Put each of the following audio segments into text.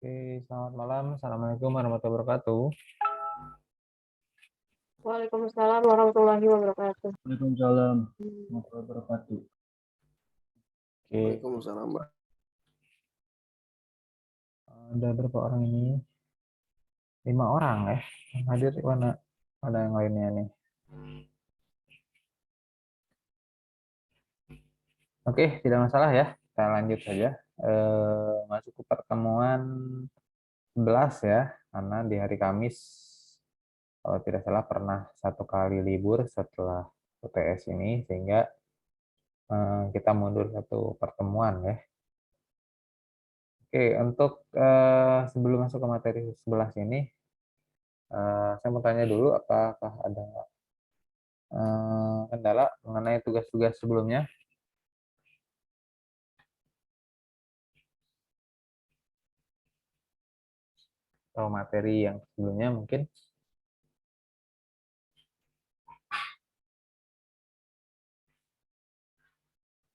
Oke, selamat malam. Assalamualaikum warahmatullahi wabarakatuh. Waalaikumsalam warahmatullahi wabarakatuh. Waalaikumsalam warahmatullahi wabarakatuh. Oke, Waalaikumsalam, Mbak. ada berapa orang ini? 5 orang ya. Yang hadir mana? Ada yang lainnya nih. Oke, tidak masalah ya. Kita lanjut saja. Masuk ke pertemuan 11 ya. Karena di hari Kamis, kalau tidak salah pernah 1 kali libur setelah UTS ini. Sehingga kita mundur 1 pertemuan ya. Oke, untuk sebelum masuk ke materi 11 ini, saya mau tanya dulu apakah ada kendala mengenai tugas-tugas sebelumnya? Atau materi yang sebelumnya mungkin?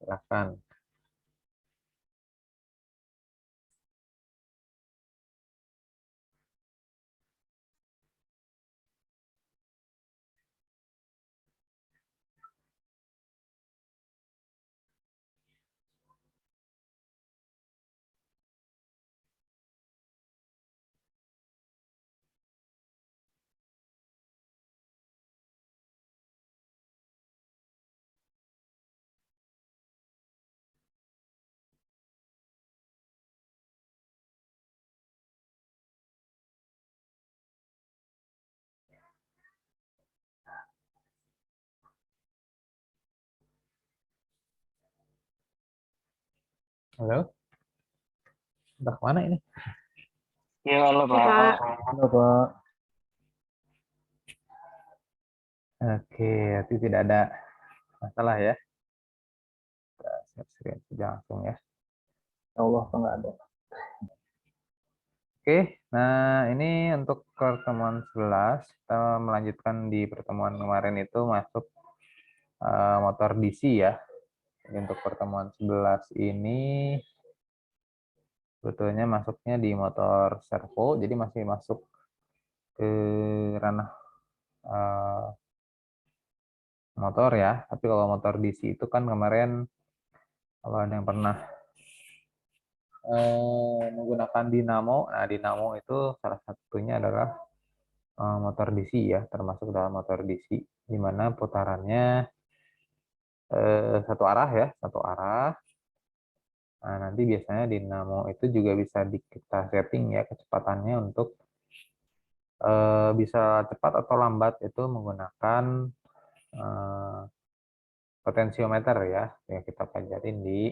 Silahkan. Halo? Udah kemana ini? Ya, halo Pak. Pak. Halo Pak. Oke, berarti tidak ada masalah ya. Kita share screen saja langsung ya. Ya Allah, nggak ada. Oke, nah ini untuk pertemuan 11, kita melanjutkan di pertemuan kemarin itu masuk motor DC ya. Jadi untuk pertemuan 11 ini sebetulnya masuknya di motor servo, jadi masih masuk ke ranah motor ya. Tapi kalau motor DC itu kan kemarin, kalau ada yang pernah menggunakan dinamo, nah dinamo itu salah satunya adalah motor DC ya, termasuk dalam motor DC, di mana putarannya satu arah ya, satu arah. Nah, nanti biasanya dinamo itu juga bisa kita setting ya kecepatannya untuk bisa cepat atau lambat itu menggunakan potensiometer ya, yang kita pelajarin di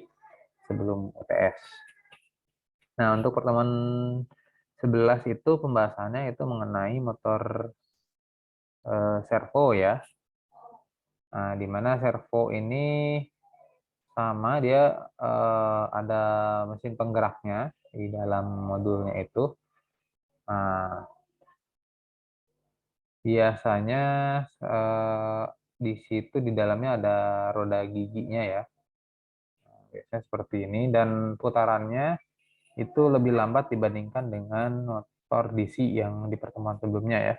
sebelum UTS. Nah, untuk pertemuan 11 itu pembahasannya itu mengenai motor servo ya. Nah, di mana servo ini sama dia ada mesin penggeraknya di dalam modulnya itu. Nah, biasanya di situ di dalamnya ada roda giginya ya. Nah, biasanya seperti ini dan putarannya itu lebih lambat dibandingkan dengan motor DC yang di pertemuan sebelumnya ya.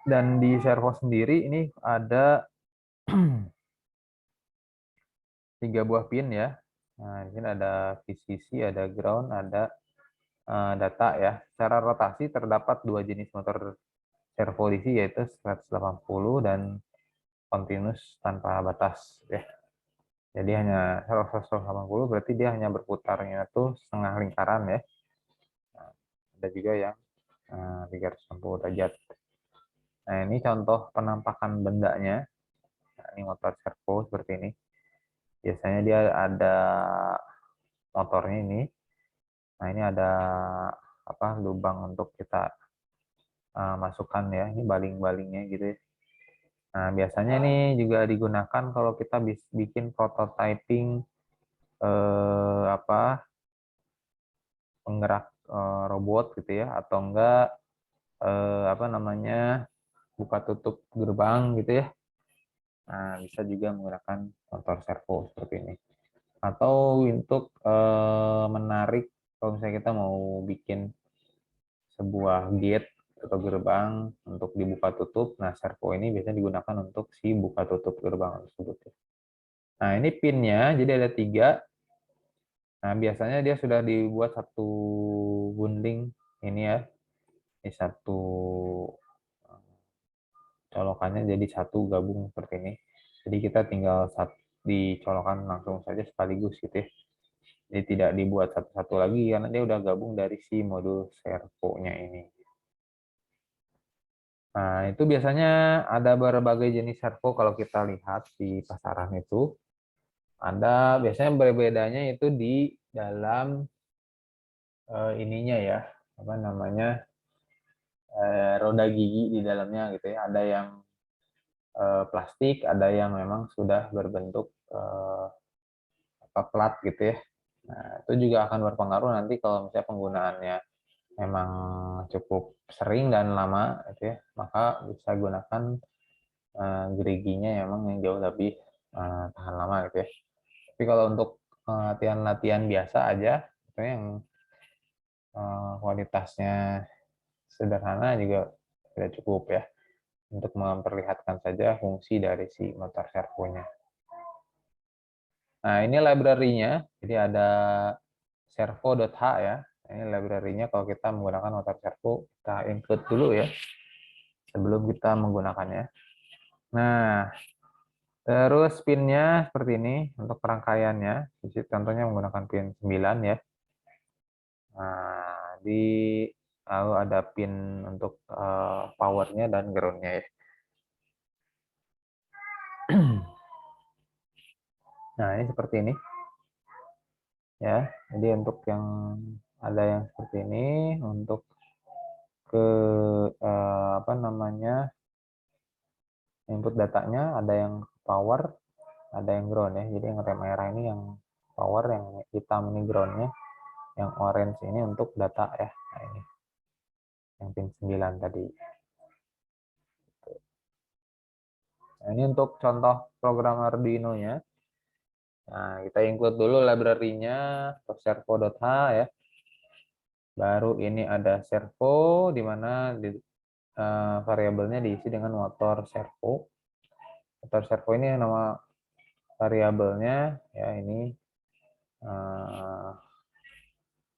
Dan di servo sendiri ini ada 3 buah pin ya. Nah, di sini ada VCC, ada ground, ada data ya. Secara rotasi terdapat 2 jenis motor servo DC yaitu 180 dan continuous tanpa batas ya. Jadi hanya 180 berarti dia hanya berputarnya itu setengah lingkaran ya. Nah, ada juga yang 360 derajat. Nah, ini contoh penampakan bendanya. Nah, ini motor servo seperti ini. Biasanya dia ada motornya ini. Nah, ini ada lubang untuk kita masukkan ya. Ini baling-balingnya gitu ya. Nah, biasanya ini juga digunakan kalau kita bikin prototyping penggerak robot gitu ya, atau enggak buka tutup gerbang gitu ya. Nah, bisa juga menggunakan motor servo seperti ini. Atau untuk menarik, kalau misalnya kita mau sebuah gate atau gerbang untuk dibuka tutup. Nah, servo ini biasanya digunakan untuk si buka tutup gerbang tersebut. Nah, ini pinnya, jadi ada 3. Nah, biasanya dia sudah dibuat satu gunting ini ya, di satu colokannya jadi satu gabung seperti ini. Jadi kita tinggal dicolokan langsung saja sekaligus gitu ya. Jadi tidak dibuat satu-satu lagi karena dia udah gabung dari si modul servonya ini. Nah, itu biasanya ada berbagai jenis servo kalau kita lihat di pasaran itu. Ada biasanya berbedanya itu di dalam ininya ya, apa namanya, roda gigi di dalamnya gitu ya. Ada yang plastik, ada yang memang sudah berbentuk plat gitu ya. Nah, itu juga akan berpengaruh nanti kalau misalnya penggunaannya memang cukup sering dan lama gitu ya, maka bisa gunakan geriginya memang yang jauh lebih tahan lama gitu ya. Tapi kalau untuk latihan-latihan biasa aja, itu yang kualitasnya sederhana juga sudah cukup ya, untuk memperlihatkan saja fungsi dari si motor servonya. Nah, ini library-nya, jadi ada servo.h ya. Ini library-nya kalau kita menggunakan motor servo, kita include dulu ya, sebelum kita menggunakannya. Nah, terus pin-nya seperti ini untuk perangkaiannya. Contohnya menggunakan pin 9 ya. Nah, lalu ada pin untuk power-nya dan ground-nya ya. Nah, ini seperti ini. Ya, jadi untuk yang ada yang seperti ini untuk apa namanya, input datanya, ada yang power, ada yang ground ya. Jadi yang rem merah ini yang power, yang hitam ini groundnya, yang orange ini untuk data ya. Nah, ini yang pin 9 tadi. Nah, ini untuk contoh program Arduino-nya. Nah, kita include dulu library-nya servo.h ya. Baru ini ada servo, di mana variabelnya diisi dengan motor servo. Motor servo ini nama variabelnya ya, ini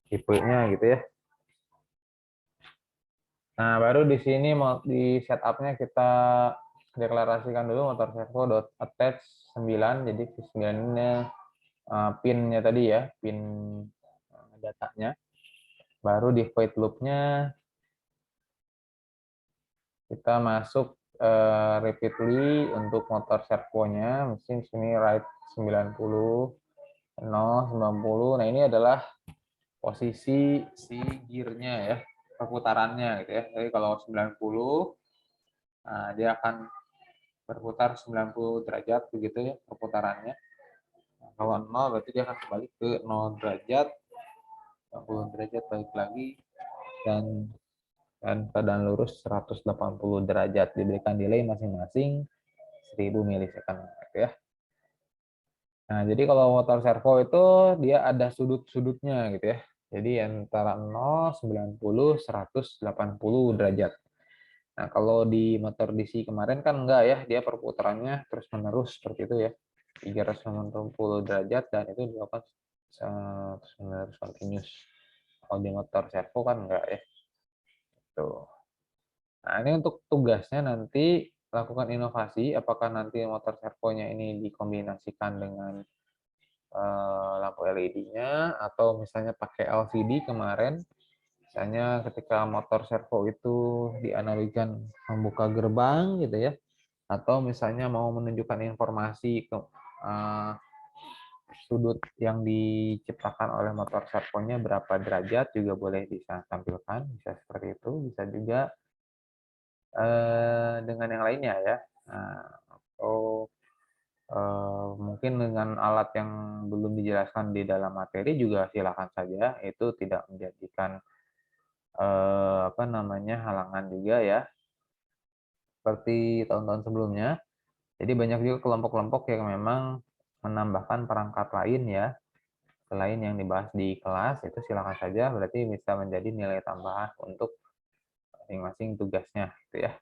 tipenya gitu ya. Nah, baru di sini mau di setupnya kita deklarasikan dulu motor servo.attach 9. Jadi 9 ini pinnya tadi ya, pin datanya. Baru di void loop-nya kita masuk repeatedly untuk motor servonya, mesin sini write 90, 0, 90. Nah, ini adalah posisi si gearnya ya, perputarannya gitu ya. Jadi kalau 90, nah, dia akan berputar 90 derajat begitu ya perputarannya. Nah, kalau 0 berarti dia akan kembali ke 0 derajat, 90 derajat balik lagi, dan keadaan lurus 180 derajat, diberikan delay masing-masing 1000 milisecond gitu ya. Nah, jadi kalau motor servo itu dia ada sudut-sudutnya gitu ya. Jadi antara 0, 90, 180 derajat. Nah, kalau di motor DC kemarin kan enggak ya, dia perputarannya terus-menerus seperti itu ya. 360 derajat dan itu dilakukan terus-menerus continuous. Kalau di motor servo kan enggak ya. Tuh. Nah, ini untuk tugasnya nanti lakukan inovasi, apakah nanti motor servonya ini dikombinasikan dengan lampu LED-nya, atau misalnya pakai LCD kemarin, misalnya ketika motor servo itu dianalogikan membuka gerbang gitu ya, atau misalnya mau menunjukkan informasi ke sudut yang diciptakan oleh motor servonya berapa derajat juga boleh bisa tampilkan, bisa seperti itu, bisa juga dengan yang lainnya ya, atau mungkin dengan alat yang belum dijelaskan di dalam materi juga silakan saja, itu tidak menjadikan apa namanya, halangan juga ya, seperti tahun-tahun sebelumnya. Jadi banyak juga kelompok-kelompok yang memang menambahkan perangkat lain ya, selain yang dibahas di kelas, itu silakan saja, berarti bisa menjadi nilai tambahan untuk masing-masing tugasnya gitu ya.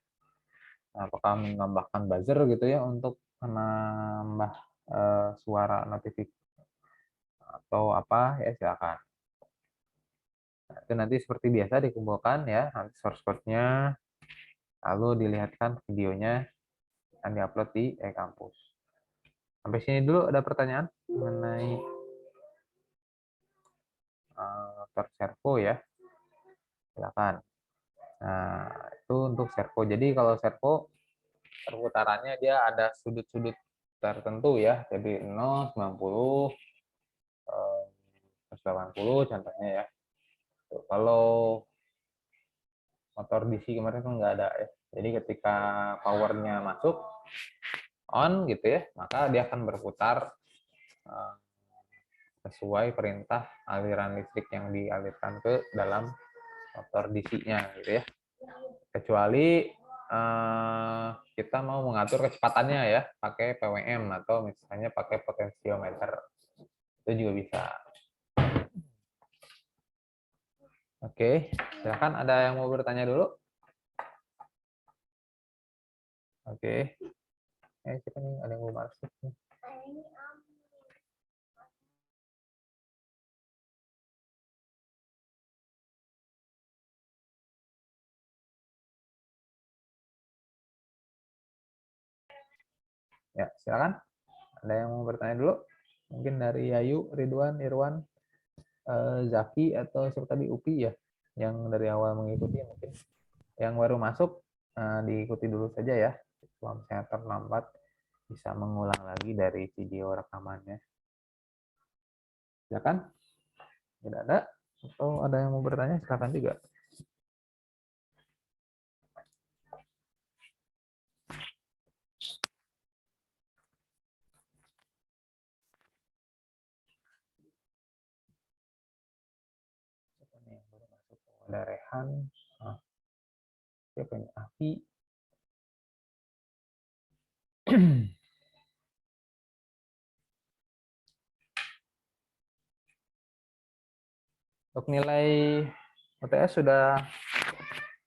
Nah, apakah menambahkan buzzer gitu ya untuk menambah suara notifikasi atau apa ya silakan. Nah, itu nanti seperti biasa dikumpulkan ya, nanti source code-nya, lalu dilihatkan videonya akan diupload di e-kampus. Sampai sini dulu ada pertanyaan mengenai motor servo ya, silakan. Nah, itu untuk servo. Jadi kalau servo perputarannya dia ada sudut-sudut tertentu ya. Jadi 0, 90, 180 contohnya ya. Kalau motor DC kemarin kan nggak ada ya. Jadi ketika powernya masuk on gitu ya, maka dia akan berputar sesuai perintah aliran listrik yang dialirkan ke dalam motor DC-nya gitu ya. Kecuali kita mau mengatur kecepatannya ya, pakai PWM atau misalnya pakai potensiometer. Itu juga bisa. Oke, silakan ada yang mau bertanya dulu? Oke. Kita nih ada yang mau masuk nih. Ya, silakan. Ada yang mau bertanya dulu? Mungkin dari Yayu, Ridwan, Irwan, Zaki, atau siapa tadi Upi ya, yang dari awal mengikuti mungkin. Yang baru masuk, diikuti dulu saja ya. Kalau misalnya terlambat, bisa mengulang lagi dari video rekamannya. Silakan. Tidak ada? Atau ada yang mau bertanya? Silakan juga. Ada Rehan, siapa ini? Afi. Untuk nilai UTS sudah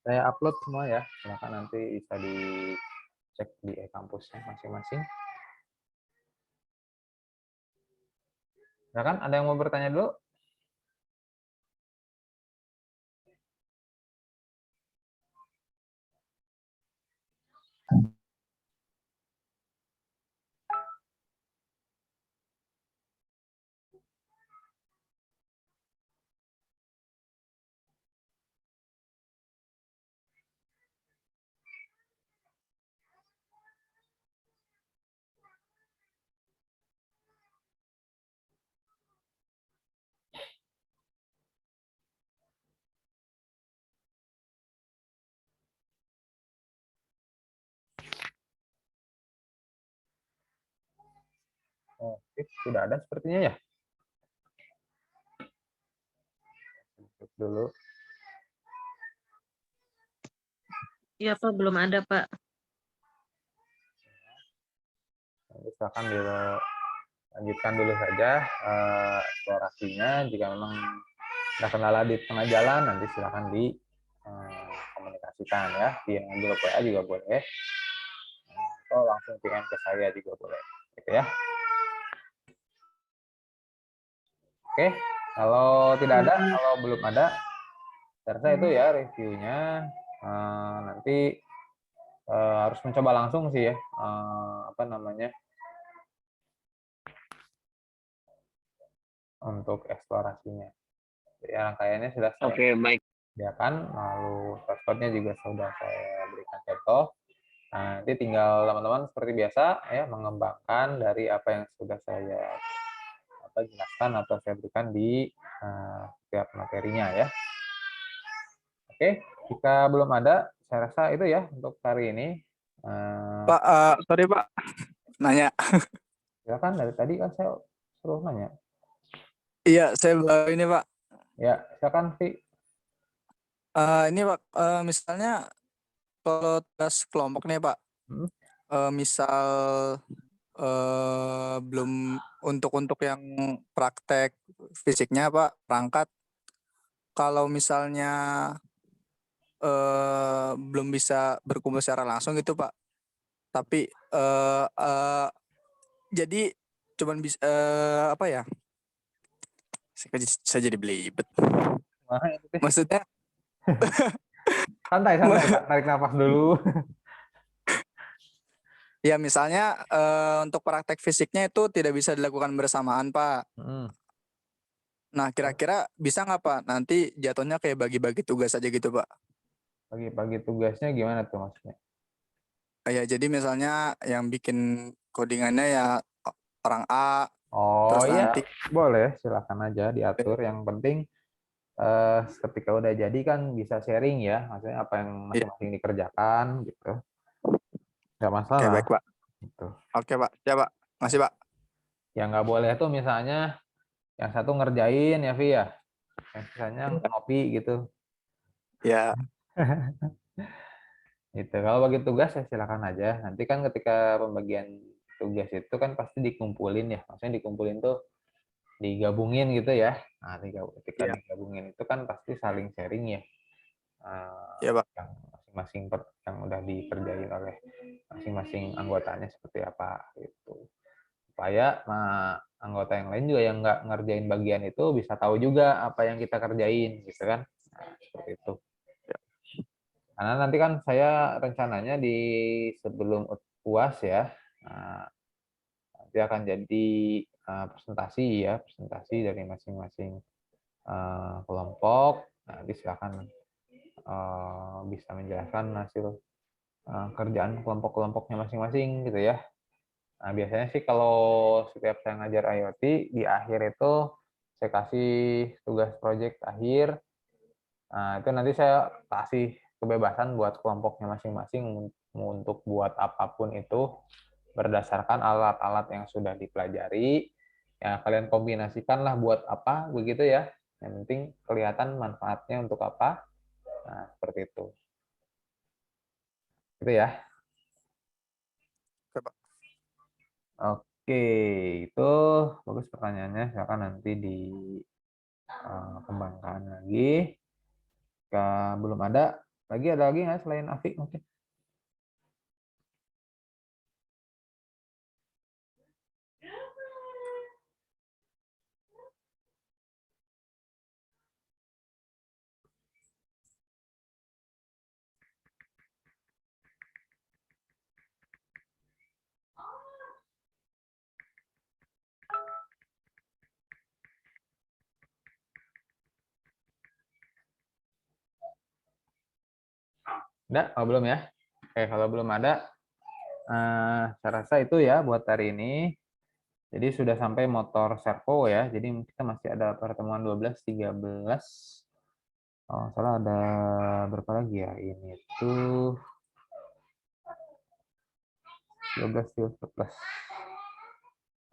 saya upload semua ya. Silakan nanti bisa dicek di e-kampusnya masing-masing. Silakan, ada yang mau bertanya dulu? Oke, sudah ada sepertinya ya. Tutup dulu. Iya Pak, belum ada Pak. Nanti silakan dilanjutkan dulu saja eksplorasinya. Jika memang ada kendala di tengah jalan, nanti silakan dikomunikasikan ya. Di grup WA juga boleh. Atau langsung DM ke saya juga boleh. Gitu ya. Oke, kalau tidak ada, kalau belum ada, saya rasa itu ya reviewnya. Nanti harus mencoba langsung sih ya, apa namanya, untuk eksplorasinya. Ya, rangkaiannya sudah saya baik. sediakan, lalu source-nya juga sudah saya berikan contoh. Nah, nanti tinggal teman-teman seperti biasa ya mengembangkan dari apa yang sudah saya jelaskan atau saya berikan di setiap materinya ya. Oke, jika belum ada, saya rasa itu ya untuk hari ini. Pak, sorry Pak, nanya. Silakan, dari tadi kan saya suruh nanya. Iya, saya baru ini Pak. Ya, silakan Vi. Ini Pak, misalnya kalau tugas kelompok nih Pak, misal belum untuk yang praktek fisiknya Pak, perangkat. Kalau misalnya belum bisa berkumpul secara langsung gitu Pak. Tapi jadi cuman bisa apa ya? Saya jadi belibet. Wah, itu teh. Maksudnya Santai, Pak. Tarik nafas dulu. ya misalnya untuk praktek fisiknya itu tidak bisa dilakukan bersamaan Pak. Nah kira-kira bisa nggak Pak? Nanti jatuhnya kayak bagi-bagi tugas aja gitu Pak. Bagi-bagi tugasnya gimana tuh maksudnya? Ya jadi misalnya yang bikin codingannya ya orang A, Oh terus iya, nanti boleh. Silakan aja diatur. Yang penting ketika udah jadi kan bisa sharing ya. Maksudnya apa yang Iya. masing-masing dikerjakan gitu. Nggak Oke masalah. baik Pak. Gitu. Oke Pak, ya Pak, masih Pak. Yang nggak boleh tuh misalnya yang satu ngerjain ya, Vi ya. Yang sisanya ngopi gitu. Ya, Gitu. Kalau bagi tugas ya silakan aja. Nanti kan ketika pembagian tugas itu kan pasti dikumpulin ya. Maksudnya dikumpulin tuh digabungin gitu ya. Nah, ketika Iya. digabungin itu kan pasti saling sharing ya. Ya Pak. Yang masing-masing yang udah dikerjain oleh masing-masing anggotanya seperti apa gitu. Supaya anggota yang lain juga yang nggak ngerjain bagian itu bisa tahu juga apa yang kita kerjain gitu kan. Nah, seperti itu. Karena nanti kan saya rencananya di sebelum UAS ya, nanti akan jadi presentasi dari masing-masing kelompok. Nanti silakan bisa menjelaskan hasil kerjaan kelompok-kelompoknya masing-masing gitu ya. Nah, biasanya sih kalau setiap saya ngajar IoT, di akhir itu saya kasih tugas project akhir. Nah, itu nanti saya kasih kebebasan buat kelompoknya masing-masing untuk buat apapun itu berdasarkan alat-alat yang sudah dipelajari. Ya, kalian kombinasikanlah buat apa, begitu ya. Yang penting kelihatan manfaatnya untuk apa. Nah, seperti itu. Gitu ya. Oke Pak. Oke, itu bagus pertanyaannya. Silakan nanti dikembangkan lagi. Jika belum ada lagi nggak selain Afi mungkin? Enggak? Oh, belum ya? Oke, kalau belum ada, saya rasa itu ya buat hari ini. Jadi sudah sampai motor servo ya. Jadi kita masih ada pertemuan 12, 13. Oh, salah ada berapa lagi ya? Ini tuh 12, 14.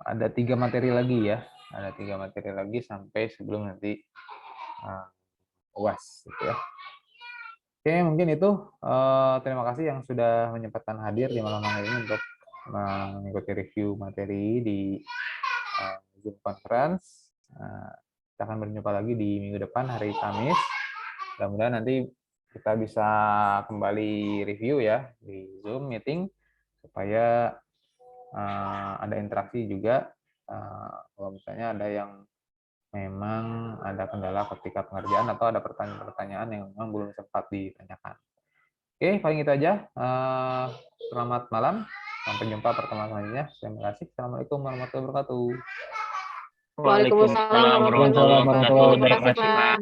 Ada 3 materi lagi ya. Ada 3 materi lagi sampai sebelum nanti UAS gitu ya. Oke, mungkin itu. Terima kasih yang sudah menyempatkan hadir di malam hari ini untuk mengikuti review materi di Zoom Conference. Kita akan berjumpa lagi di minggu depan, hari Kamis. Mudah-mudahan nanti kita bisa kembali review ya di Zoom meeting, supaya ada interaksi juga. Kalau misalnya ada yang memang ada kendala ketika pengerjaan atau ada pertanyaan-pertanyaan yang memang belum sempat ditanyakan. Oke, paling itu aja. Selamat malam. Sampai jumpa pertemuan selanjutnya. Terima kasih. Assalamualaikum warahmatullahi wabarakatuh. Waalaikumsalam warahmatullahi wabarakatuh. Terima kasih, Pak.